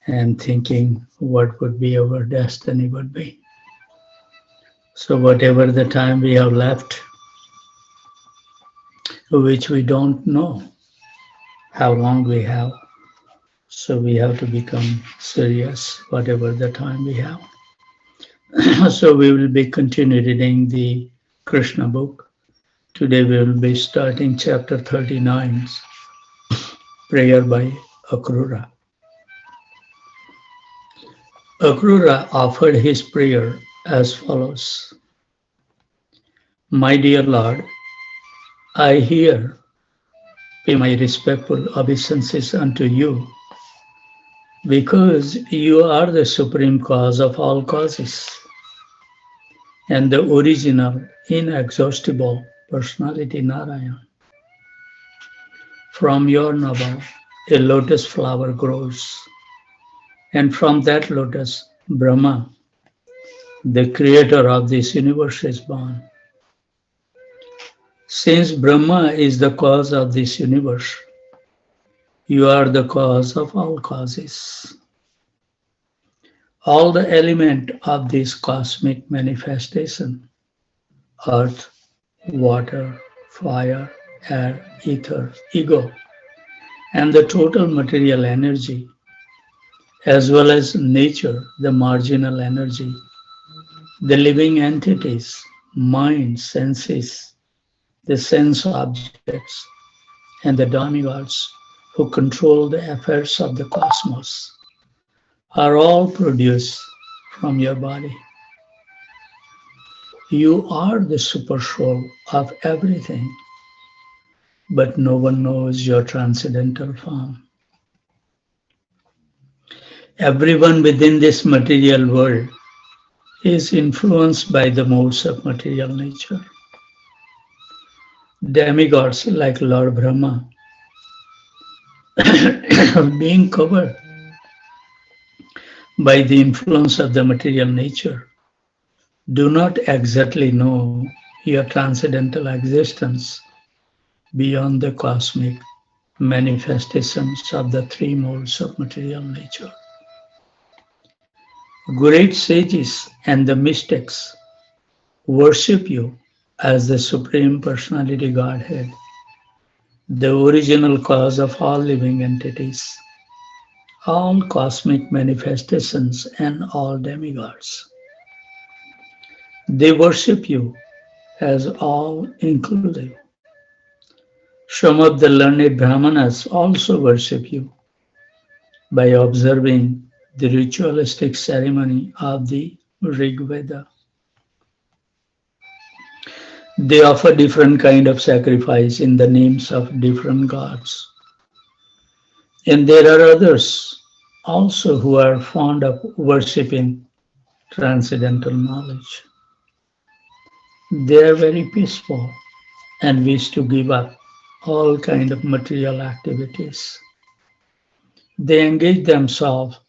and thinking what would be our destiny would be. So whatever the time we have left, which we don't know how long we have, so we have to become serious whatever the time we have. So we will be continuing reading the Krishna book. Today we will be starting chapter 39, prayer by Akrura. Akrura offered his prayer as follows. My dear Lord, I here pay my respectful obeisances unto you, because you are the supreme cause of all causes and the original, inexhaustible personality Narayan. From your navel, a lotus flower grows, and from that lotus, Brahma, the creator of this universe, is born. Since Brahma is the cause of this universe, you are the cause of all causes. All the element of this cosmic manifestation, earth, water, fire, air, ether, ego, and the total material energy, as well as nature, the marginal energy, the living entities, mind, senses, the sense objects, and the demigods who control the affairs of the cosmos are all produced from your body. You are the super soul of everything, but no one knows your transcendental form. Everyone within this material world is influenced by the modes of material nature. Demigods like Lord Brahma, being covered by the influence of the material nature, do not exactly know your transcendental existence beyond the cosmic manifestations of the three modes of material nature. Great sages and the mystics worship you as the Supreme Personality Godhead, the original cause of all living entities, all cosmic manifestations, and all demigods. They worship you as all inclusive. Some of the learned Brahmanas also worship you by observing the ritualistic ceremony of the Rig Veda. They offer different kind of sacrifice in the names of different gods. And there are others also who are fond of worshipping transcendental knowledge. They are very peaceful and wish to give up all kind of material activities. They engage themselves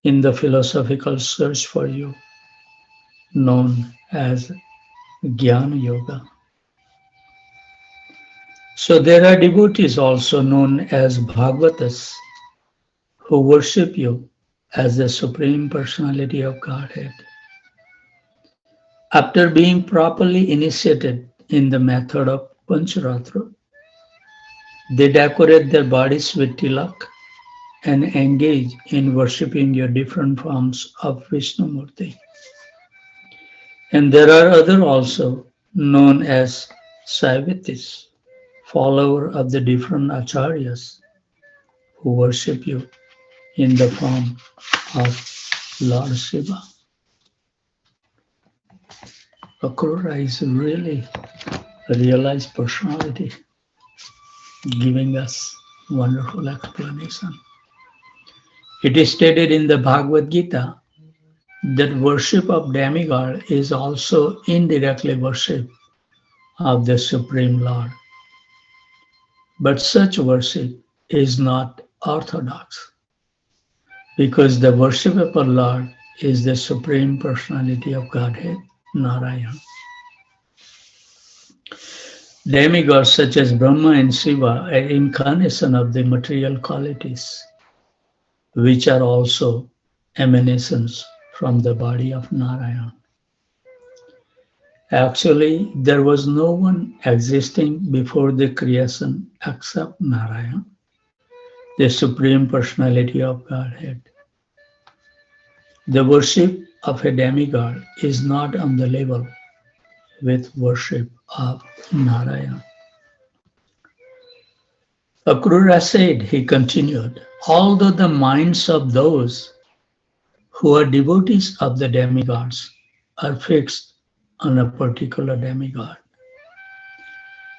in the philosophical search for you, known as Jnana Yoga. So there are devotees also known as Bhagavatas who worship you as the Supreme Personality of Godhead. After being properly initiated in the method of Pancharatra, they decorate their bodies with tilak and engage in worshipping your different forms of Vishnumurti. And there are other also known as Saivitis, follower of the different acharyas who worship you in the form of Lord Shiva. Akrura is really a realized personality, giving us wonderful explanation. It is stated in the Bhagavad Gita that worship of demigod is also indirectly worship of the Supreme Lord. But such worship is not orthodox, because the worshipable Lord is the Supreme Personality of Godhead, Narayan. Demigods such as Brahma and Shiva are incarnation of the material qualities. which are also emanations from the body of Narayan. Actually, there was no one existing before the creation except Narayan, the Supreme Personality of Godhead. The worship of a demigod is not on the level with worship of Narayan. Akrura said, he continued, although the minds of those who are devotees of the demigods are fixed on a particular demigod,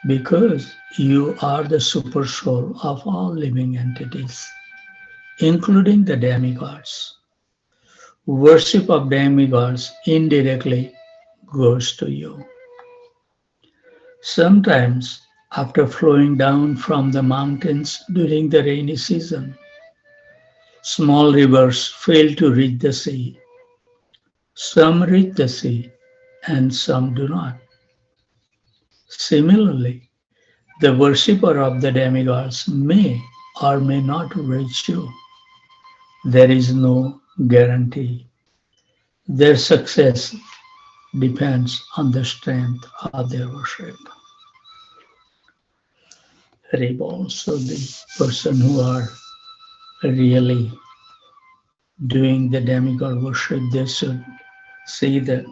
because you are the super soul of all living entities, including the demigods. Worship of demigods indirectly goes to you. Sometimes, after flowing down from the mountains during the rainy season, small rivers fail to reach the sea. Some reach the sea and some do not. Similarly, the worshipper of the demigods may or may not reach you. There is no guarantee. Their success depends on the strength of their worship. Haribol. So the person who are really doing the demigod worship, they should see that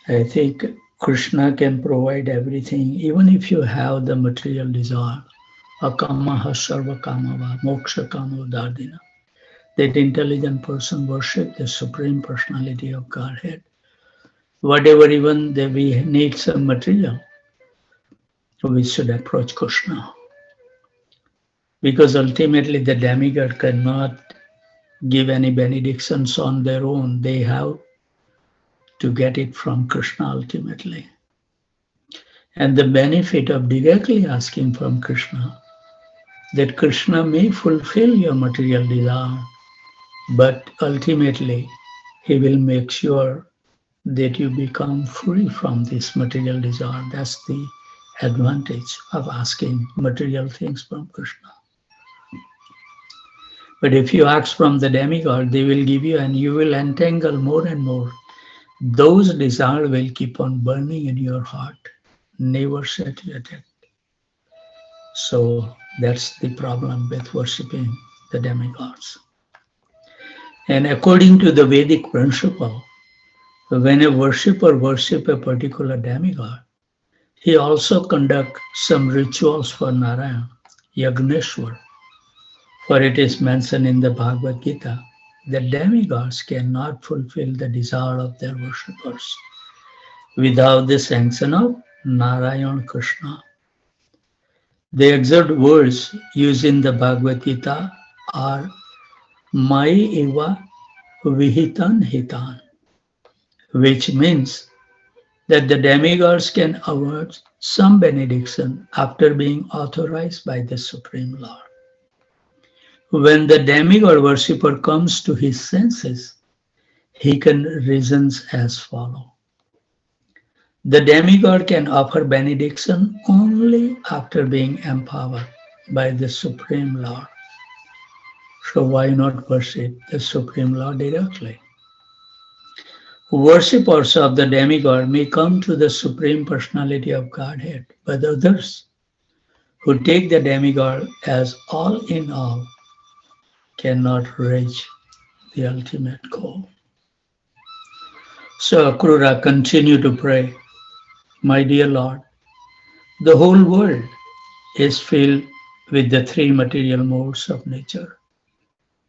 I think Krishna can provide everything, even if you have the material desire. Akamaha sarva kamava, moksha kamo dardina. That intelligent person worship the Supreme Personality of Godhead. Whatever even that we need some material, we should approach Krishna. Because ultimately the demigod cannot give any benedictions on their own. They have to get it from Krishna ultimately. And the benefit of directly asking from Krishna, that Krishna may fulfill your material desire, but ultimately he will make sure that you become free from this material desire. That's the advantage of asking material things from Krishna. But if you ask from the demigod, they will give you and you will entangle more and more. Those desires will keep on burning in your heart, never satiated. So that's the problem with worshipping the demigods. And according to the Vedic principle, when a worshipper worships a particular demigod, he also conducts some rituals for Narayan, Yagneshwar. For it is mentioned in the Bhagavad Gita that demigods cannot fulfill the desire of their worshippers without the sanction of Narayan Krishna. The exact words used in the Bhagavad Gita are Mai eva vihitan hitan, which means that the demigods can award some benediction after being authorized by the Supreme Lord. When the demigod worshipper comes to his senses, he can reason as follows. The demigod can offer benediction only after being empowered by the Supreme Lord. So why not worship the Supreme Lord directly? Worshippers of the demigod may come to the Supreme Personality of Godhead, but others who take the demigod as all in all cannot reach the ultimate goal. So Akrura continued to pray, my dear Lord, the whole world is filled with the three material modes of nature,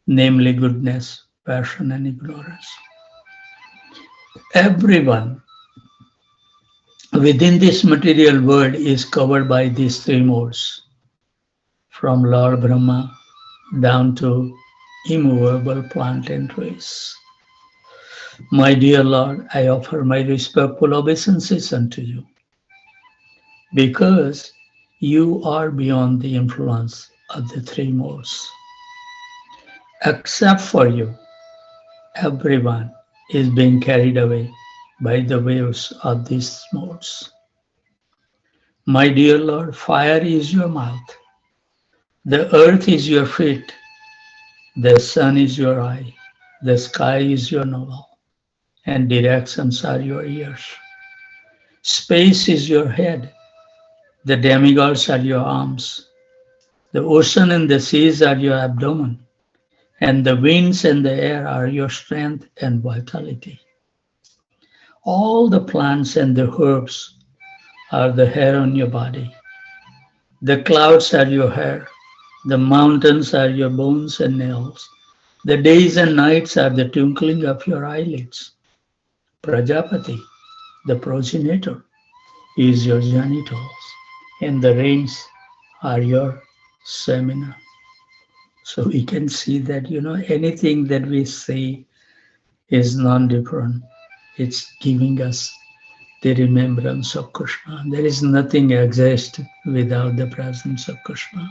namely goodness, passion, and ignorance. Everyone within this material world is covered by these three modes, from Lord Brahma down to immovable plant and trees. My dear Lord, I offer my respectful obeisances unto you, because you are beyond the influence of the three modes. Except for you, everyone is being carried away by the waves of these modes. My dear Lord, fire is your mouth, the earth is your feet, The sun is your eye, the sky is your novel, and directions are your ears. Space is your head, the demigods are your arms, the ocean and the seas are your abdomen, and the winds and the air are your strength and vitality. All the plants and the herbs are the hair on your body. The clouds are your hair, the mountains are your bones and nails. The days and nights are the twinkling of your eyelids. Prajapati, the progenitor, is your genitals, and the rains are your semina. So we can see that anything that we see is non-different. It's giving us the remembrance of Krishna. There is nothing exists without the presence of Krishna.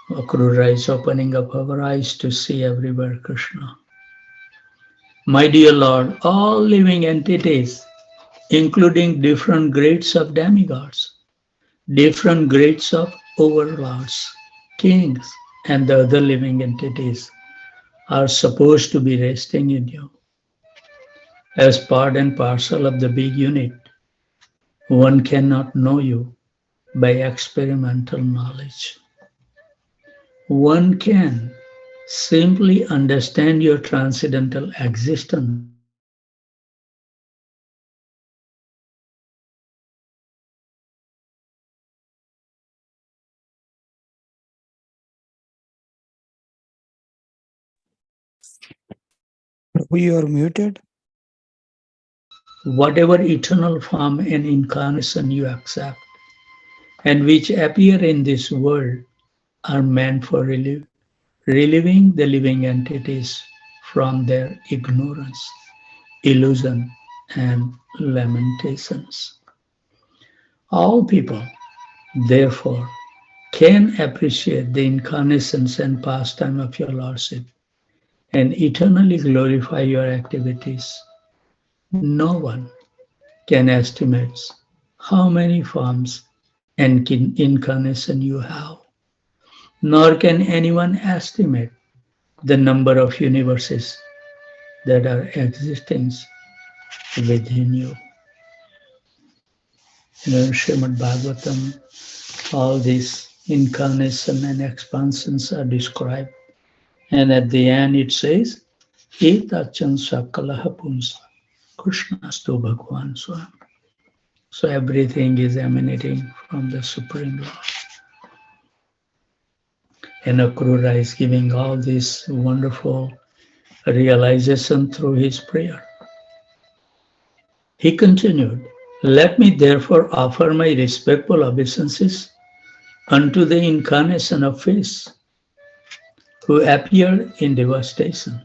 Akrura is opening up our eyes to see everywhere Krishna. My dear Lord, all living entities, including different grades of demigods, different grades of overlords, kings, and the other living entities, are supposed to be resting in you. As part and parcel of the big unit, one cannot know you by experimental knowledge. One can simply understand your transcendental existence by experiencing your existence. We are muted. Whatever eternal form and incarnation you accept, and which appear in this world, are meant for relieving the living entities from their ignorance, illusion, and lamentations. All people, therefore, can appreciate the incarnations and pastime of your Lordship and eternally glorify your activities. No one can estimate how many forms and incarnation you have, nor can anyone estimate the number of universes that are existing within you. In Srimad Bhagavatam, all these incarnation and expansions are described. And at the end it says, Etachan Sakalaha Punsa Krishnastu Bhagwan Swam. So everything is emanating from the Supreme Lord. And Akrura is giving all this wonderful realization through his prayer. He continued, let me therefore offer my respectful obeisances unto the incarnation of fish who appeared in devastation.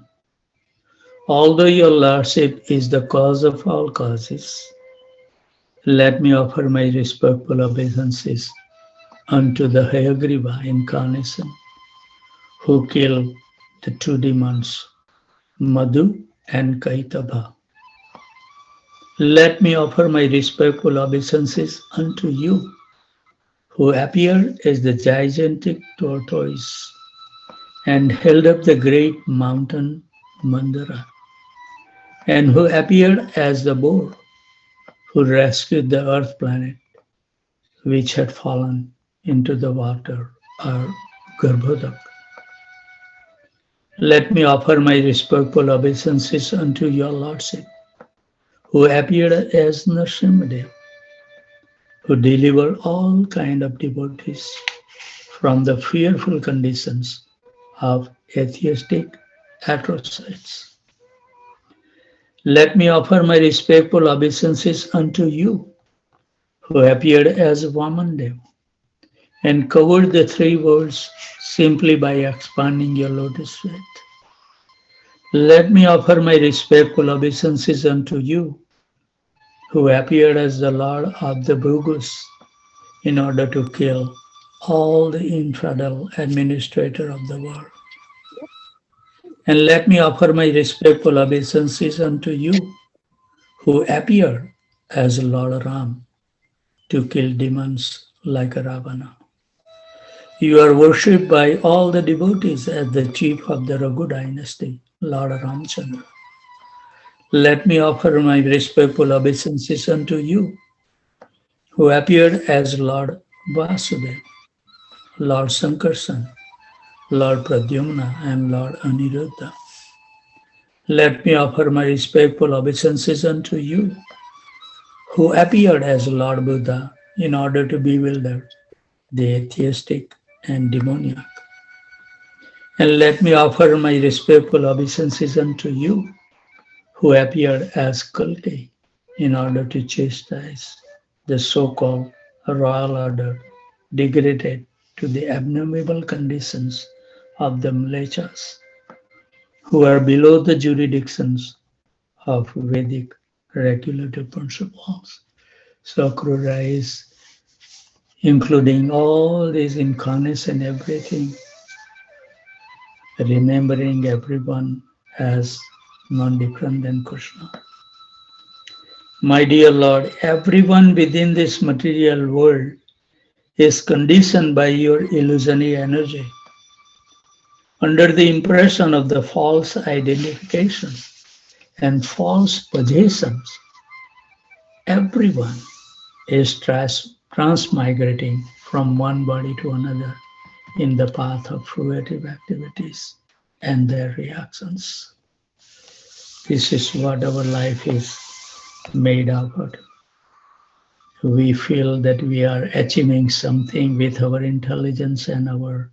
Although your Lordship is the cause of all causes, let me offer my respectful obeisances unto the Hayagriva incarnation who killed the two demons, Madhu and Kaitaba. Let me offer my respectful obeisances unto you who appeared as the gigantic tortoise and held up the great mountain Mandara, and who appeared as the boar who rescued the earth planet which had fallen into the water or Garbhodak. Let me offer my respectful obeisances unto your Lordship, who appeared as Nrsimhadev, who delivered all kind of devotees from the fearful conditions of atheistic atrocities. Let me offer my respectful obeisances unto you, who appeared as Vamandev and covered the three worlds simply by expanding your lotus feet. Let me offer my respectful obeisances unto you, who appeared as the Lord of the Bhugus in order to kill all the infidel administrator of the world. And let me offer my respectful obeisances unto you, who appeared as Lord Ram to kill demons like Ravana. You are worshipped by all the devotees as the chief of the Raghu dynasty, Lord Ramchandra. Let me offer my respectful obeisances unto you, who appeared as Lord Vasudeva, Lord Sankarsan, Lord Pradyumna, and Lord Aniruddha. Let me offer my respectful obeisances unto you, who appeared as Lord Buddha in order to bewilder the atheistic and demoniac. And let me offer my respectful obeisances unto you, who appeared as Kalki in order to chastise the so called royal order degraded to the abnormal conditions of the mlechas, who are below the jurisdictions of Vedic regulative principles. So Krura is including all these incarnations, everything, remembering everyone as non different than Krishna. My dear Lord, everyone within this material world is conditioned by your illusionary energy under the impression of the false identification and false possessions. Everyone is transmigrating from one body to another in the path of fruitive activities and their reactions. This is what our life is made of. We feel that we are achieving something with our intelligence and our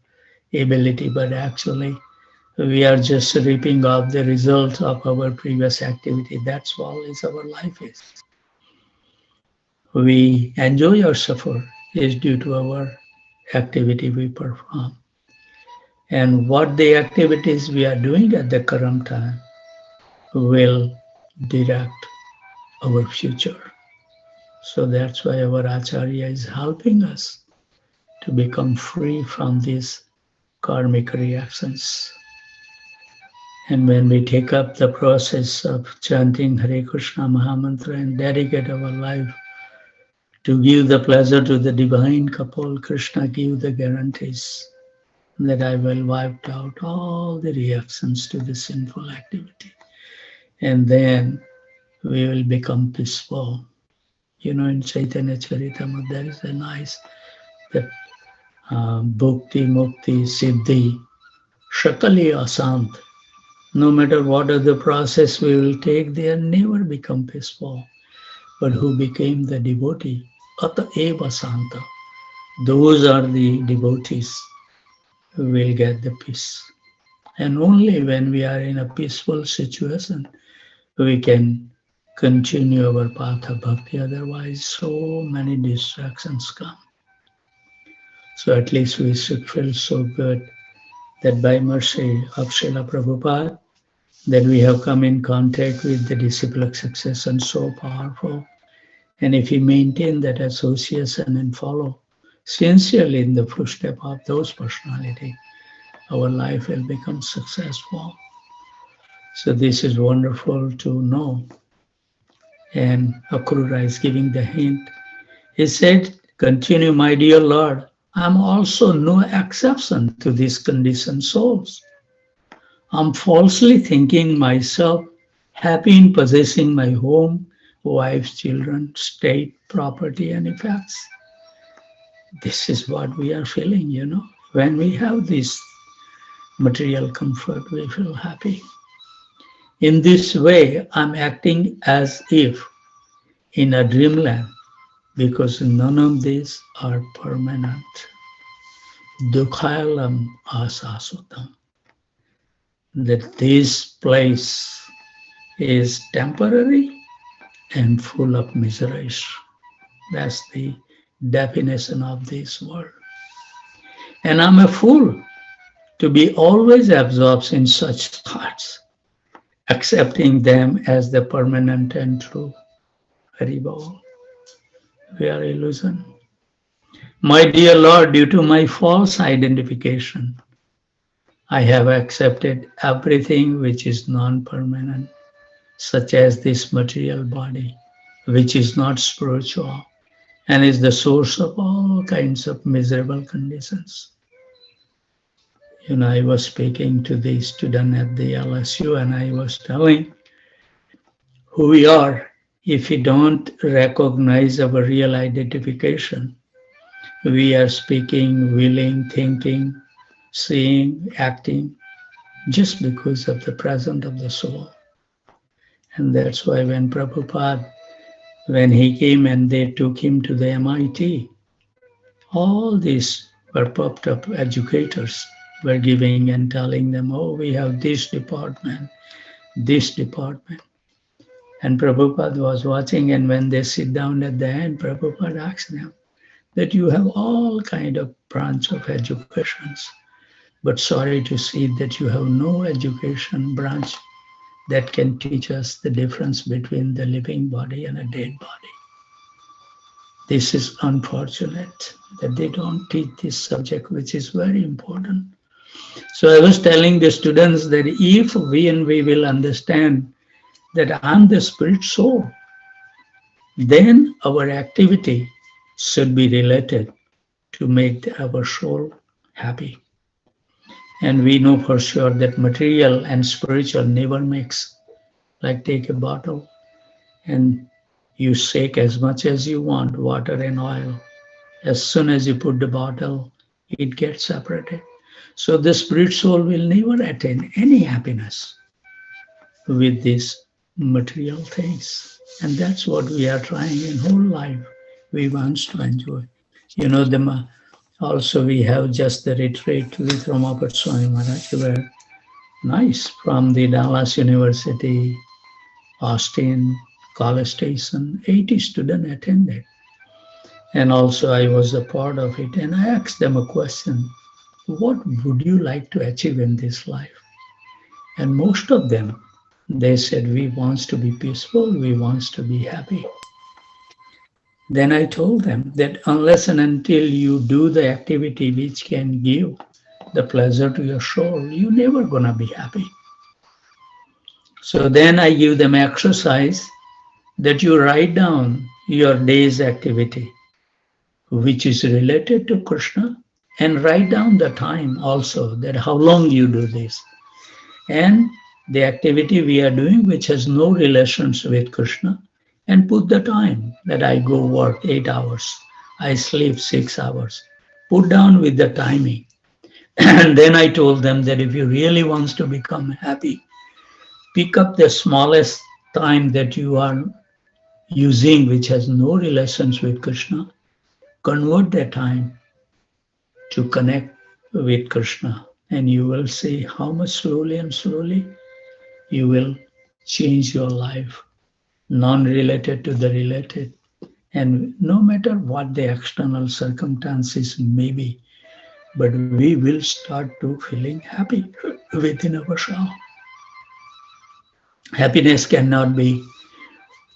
ability, but actually we are just reaping off the results of our previous activity. That's all is our life is. We enjoy or suffer is due to our activity we perform. And what the activities we are doing at the current time will direct our future. So that's why our Acharya is helping us to become free from these karmic reactions. And when we take up the process of chanting Hare Krishna Mahamantra and dedicate our life to give the pleasure to the divine couple, Krishna give the guarantees that I will wipe out all the reactions to the sinful activity. And then we will become peaceful. You know, in Chaitanya Charitamrita, there is a nice that Bhukti, Mukti, Siddhi, Shakali Asant. No matter what other process we will take, they never become peaceful. But who became the devotee? Ata eva santa. Those are the devotees who will get the peace. And only when we are in a peaceful situation, we can continue our path of bhakti. Otherwise, so many distractions come. So at least we should feel so good that by mercy of Srila Prabhupada, that we have come in contact with the disciplic succession so powerful. And if we maintain that association and follow sincerely in the footsteps of those personalities, our life will become successful. So this is wonderful to know. And Akrura is giving the hint. He said, continue, my dear Lord, I'm also no exception to these conditioned souls. I'm falsely thinking myself happy in possessing my home, wife, children, state, property, and effects. This is what we are feeling, you know. When we have this material comfort, we feel happy. In this way, I'm acting as if in a dreamland because none of these are permanent. Dukhayalam asasutam. That this place is temporary and full of miseries. That's the definition of this word. And I'm a fool to be always absorbed in such thoughts, accepting them as the permanent and true. Haribol, we are illusion. My dear Lord, due to my false identification, I have accepted everything which is non-permanent, such as this material body, which is not spiritual and is the source of all kinds of miserable conditions. I was speaking to the student at the LSU and I was telling who we are. If we don't recognize our real identification, we are speaking, willing, thinking, seeing, acting just because of the presence of the soul. And that's why when Prabhupada, when he came and they took him to the MIT, all these were popped up educators were giving and telling them, oh, we have this department, this department. And Prabhupada was watching, and when they sit down at the end, Prabhupada asked them that you have all kind of branch of educations, but sorry to see that you have no education branch that can teach us the difference between the living body and a dead body. This is unfortunate that they don't teach this subject, which is very important. So I was telling the students that if we will understand that I'm the spirit soul, then our activity should be related to make our soul happy. And we know for sure that material and spiritual never mix. Like take a bottle and you shake as much as you want, water and oil. As soon as you put the bottle, it gets separated. So the spirit soul will never attain any happiness with these material things. And that's what we are trying in whole life. We want to enjoy. Also we have just the retreat with Ramapat Swami Maharaj. They were nice from the Dallas University, Austin, College Station. 80 students attended. And also I was a part of it. And I asked them a question. What would you like to achieve in this life? And most of them, they said, we want to be peaceful, we want to be happy. Then I told them that unless and until you do the activity which can give the pleasure to your soul, you're never gonna be happy. So then I give them exercise that you write down your day's activity, which is related to Krishna, and write down the time also, that how long you do this. And the activity we are doing which has no relations with Krishna, and put the time that I go work 8 hours, I sleep 6 hours. Put down with the timing. And then I told them that if you really want to become happy, pick up the smallest time that you are using which has no relations with Krishna, convert that time to connect with Krishna, and you will see how much slowly and slowly you will change your life, non-related to the related. And no matter what the external circumstances may be, but we will start to feeling happy within ourselves. Happiness cannot be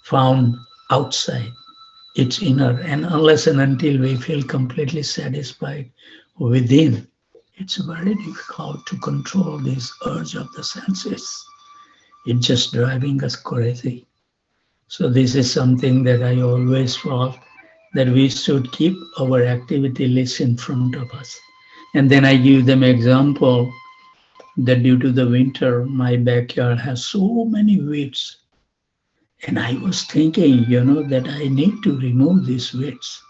found outside, it's inner. And unless and until we feel completely satisfied within, it's very difficult to control this urge of the senses. It's just driving us crazy. So this is something that I always felt that we should keep our activity list in front of us. And then I give them example that due to the winter, my backyard has so many weeds. And I was thinking, that I need to remove these weeds.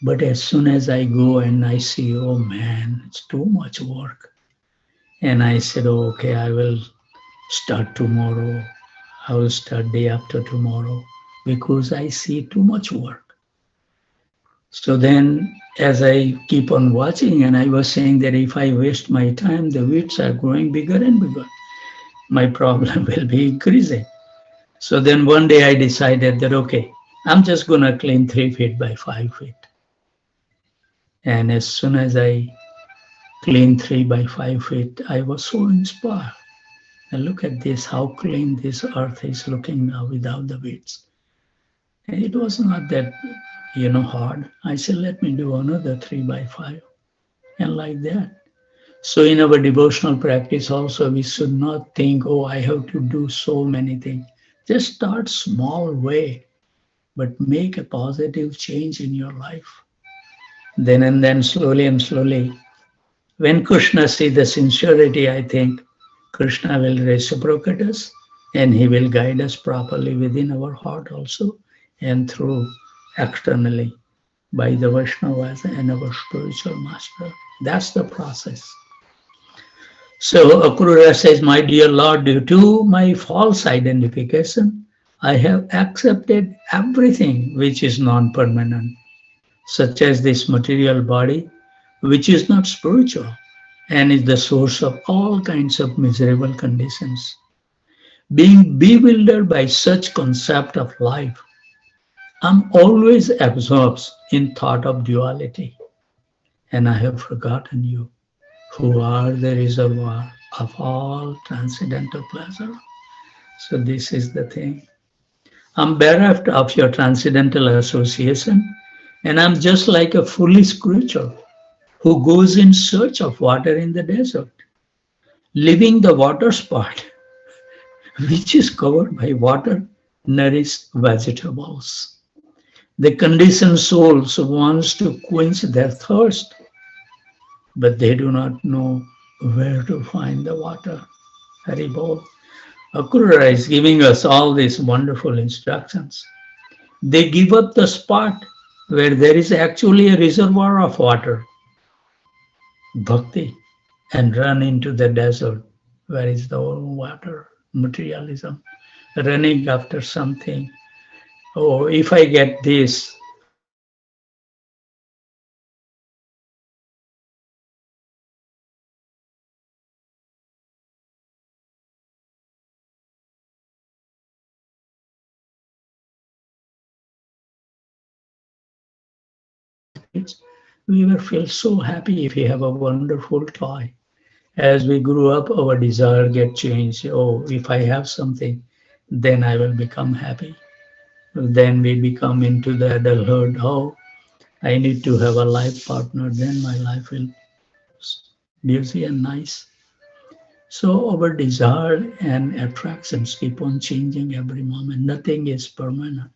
But as soon as I go and I see, oh man, it's too much work. And I said, oh, okay, I will start tomorrow. I will start day after tomorrow because I see too much work. So then as I keep on watching, and I was saying that if I waste my time, the weeds are growing bigger and bigger. My problem will be increasing. So then one day I decided that, okay, I'm just going to clean 3 feet by 5 feet. And as soon as I cleaned 3 by 5 feet, I was so inspired. And look at this, how clean this earth is looking now without the weeds. And it was not that, hard. I said, let me do another 3 by 5. And like that. So in our devotional practice also, we should not think, oh, I have to do so many things. Just start small way, but make a positive change in your life. Then and then, slowly and slowly, When Krishna sees the sincerity, I think Krishna will reciprocate us and he will guide us properly within our heart also and through externally by the Vaishnavas and our spiritual master. That's the process. So Akrura says, my dear Lord, due to my false identification, I have accepted everything which is non-permanent, such as this material body, which is not spiritual and is the source of all kinds of miserable conditions. Being bewildered by such concept of life, I'm always absorbed in thought of duality, and I have forgotten you, who are the reservoir of all transcendental pleasure. So this is the thing. I'm bereft of your transcendental association, and I'm just like a foolish creature who goes in search of water in the desert, leaving the water spot, which is covered by water nourished vegetables. The conditioned souls wants to quench their thirst, but they do not know where to find the water. Haribol. Akrura is giving us all these wonderful instructions. They give up the spot where there is actually a reservoir of water, bhakti, and run into the desert where is the water, materialism, running after something. Oh, if I get this, if I get that, if I get this, if I get that, if I get this, if I get this, kids, we will feel so happy if we have a wonderful toy. As we grew up, our desire get changed. Oh, if I have something, then I will become happy. Then we become into the adulthood. Oh, I need to have a life partner. Then my life will busy and nice. So our desire and attractions keep on changing every moment. Nothing is permanent,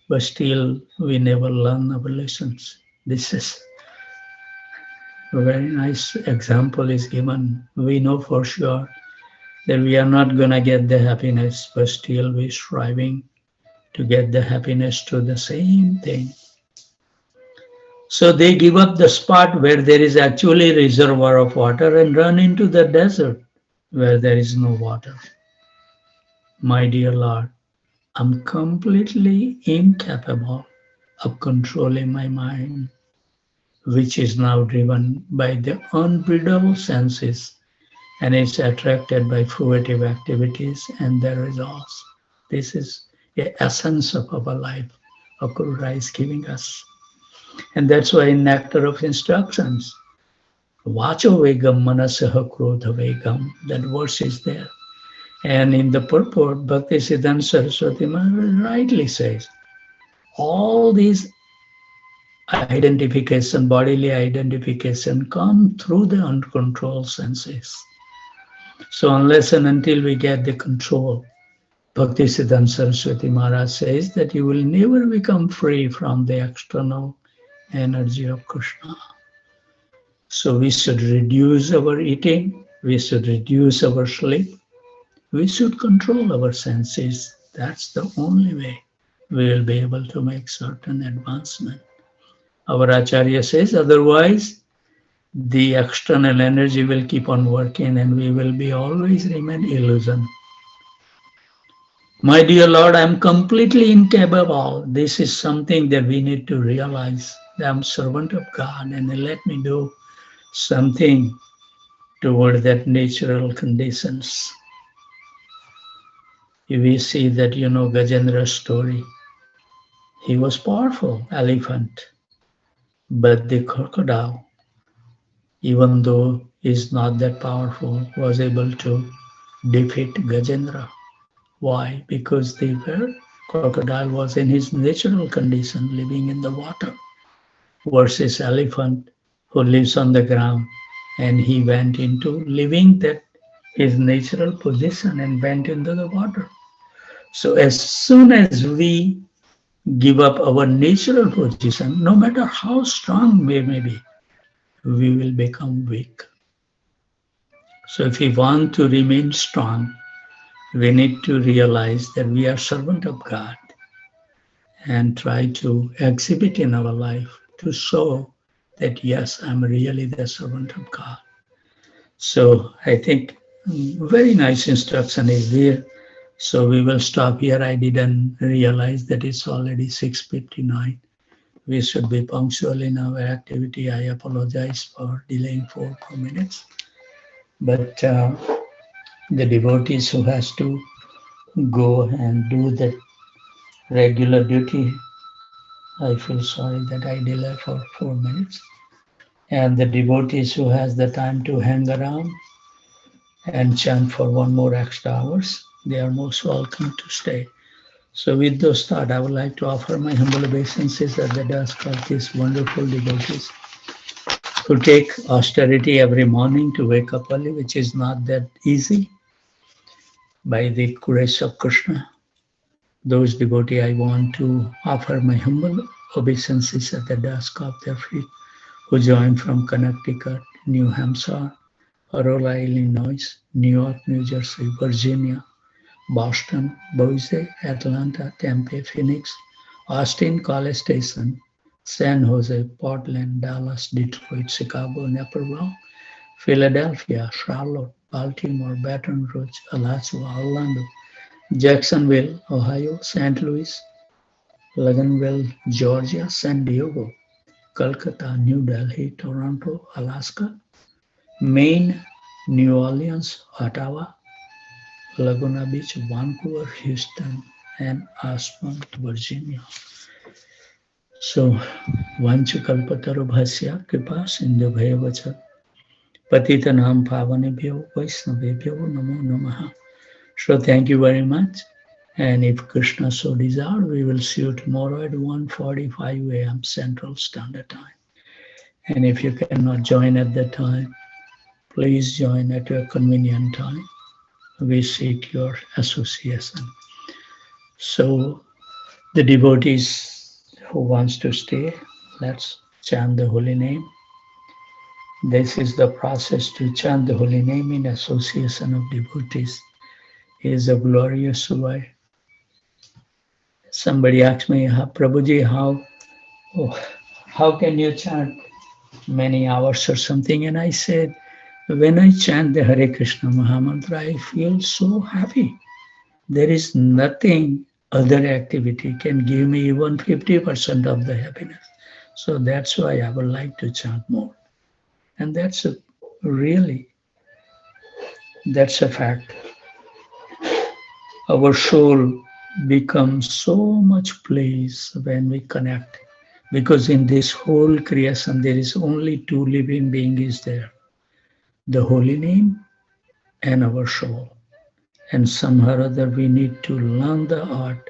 but still we never learn our lessons. This is a very nice example is given. We know for sure that we are not gonna get the happiness, but still we striving to get the happiness to the same thing. So they give up the spot where there is actually a reservoir of water and run into the desert where there is no water. My dear Lord, I'm completely incapable of controlling my mind, which is now driven by the unbridled senses and is attracted by fruitive activities and their results. This is the essence of our life. Akurura is giving us. And that's why in Nectar of Instructions, Vacho Vegam Manasaha Krodha Vegam, that verse is there. And in the purport, Bhaktisiddhanta Saraswati Maharaj rightly says, all these identification, bodily identification, come through the uncontrolled senses. So unless and until we get the control, Bhaktisiddhanta Saraswati Maharaj says that you will never become free from the external energy of Krishna. So we should reduce our eating, we should reduce our sleep, we should control our senses. That's the only way we will be able to make certain advancement. Our Acharya says otherwise the external energy will keep on working and we will be always remain illusion. My dear Lord, I am completely incapable. This is something that we need to realize. I am servant of God and let me do something toward that natural conditions. We see that, Gajendra's story. He was powerful elephant, but the crocodile, even though is not that powerful, was able to defeat Gajendra. Why? Because the crocodile was in his natural condition, living in the water, versus elephant who lives on the ground, and he went into living that his natural position and went into the water. So as soon as we give up our natural position, no matter how strong we may be, we will become weak. So if we want to remain strong, we need to realize that we are servant of God and try to exhibit in our life to show that yes, I'm really the servant of God. So I think very nice instruction is there. So we will stop here. I didn't realize that it's already 6:59. We should be punctual in our activity. I apologize for delaying 4 minutes. But the devotees who has to go and do the regular duty, I feel sorry that I delay for 4 minutes. And the devotees who has the time to hang around and chant for one more extra hours, they are most welcome to stay. So with those thoughts, I would like to offer my humble obeisances at the dusk of these wonderful devotees who take austerity every morning to wake up early, which is not that easy by the grace of Krishna. Those devotees I want to offer my humble obeisances at the dusk of their feet who joined from Connecticut, New Hampshire, Aurora, Illinois, New York, New Jersey, Virginia, Boston, Boise, Atlanta, Tempe, Phoenix, Austin, College Station, San Jose, Portland, Dallas, Detroit, Chicago, Naperville, Philadelphia, Charlotte, Baltimore, Baton Rouge, Alaska, Orlando, Jacksonville, Ohio, St. Louis, Loganville, Georgia, San Diego, Calcutta, New Delhi, Toronto, Alaska, Maine, New Orleans, Ottawa, Laguna Beach, Vancouver, Houston, and Ashburn, Virginia. So, Vanchukalpatarubhasya Kripa Sindhubhaya Patitanam Pavanebhyo Vaisnavebhyo Namo Namaha. So, thank you very much. And if Krishna so desire, we will see you tomorrow at 1:45 a.m. Central Standard Time. And if you cannot join at that time, please join at your convenient time. We seek your association. So the devotees who wants to stay, let's chant the holy name. This is the process to chant the holy name in association of devotees. It is a glorious way. Somebody asked me, Prabhuji, oh, how can you chant many hours or something? And I said, when I chant the Hare Krishna Mahamantra, I feel so happy. There is nothing other activity can give me even 50% of the happiness. So that's why I would like to chant more. And really, that's a fact. Our soul becomes so much place when we connect. Because in this whole creation, there is only two living beings there. The holy name and our soul. And somehow or other we need to learn the art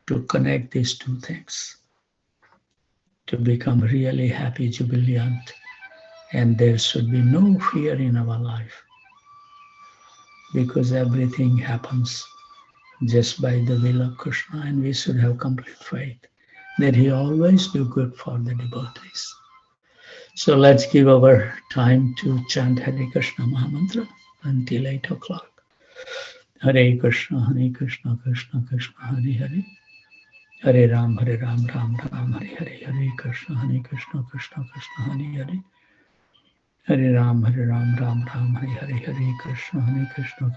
to connect these two things, to become really happy, jubilant, and there should be no fear in our life because everything happens just by the will of Krishna, and we should have complete faith that He always do good for the devotees. So let's give our time to chant Hare Krishna Mahamantra until 8 o'clock. Hare Krishna, Krishna Krishna, Hare Hare. Hare Ram, Ram Ram, Hare Hare, Hare Krishna, Krishna Krishna, Hare Hare. Hare Ram, Ram Ram, Hare Hare, Hare Krishna, Krishna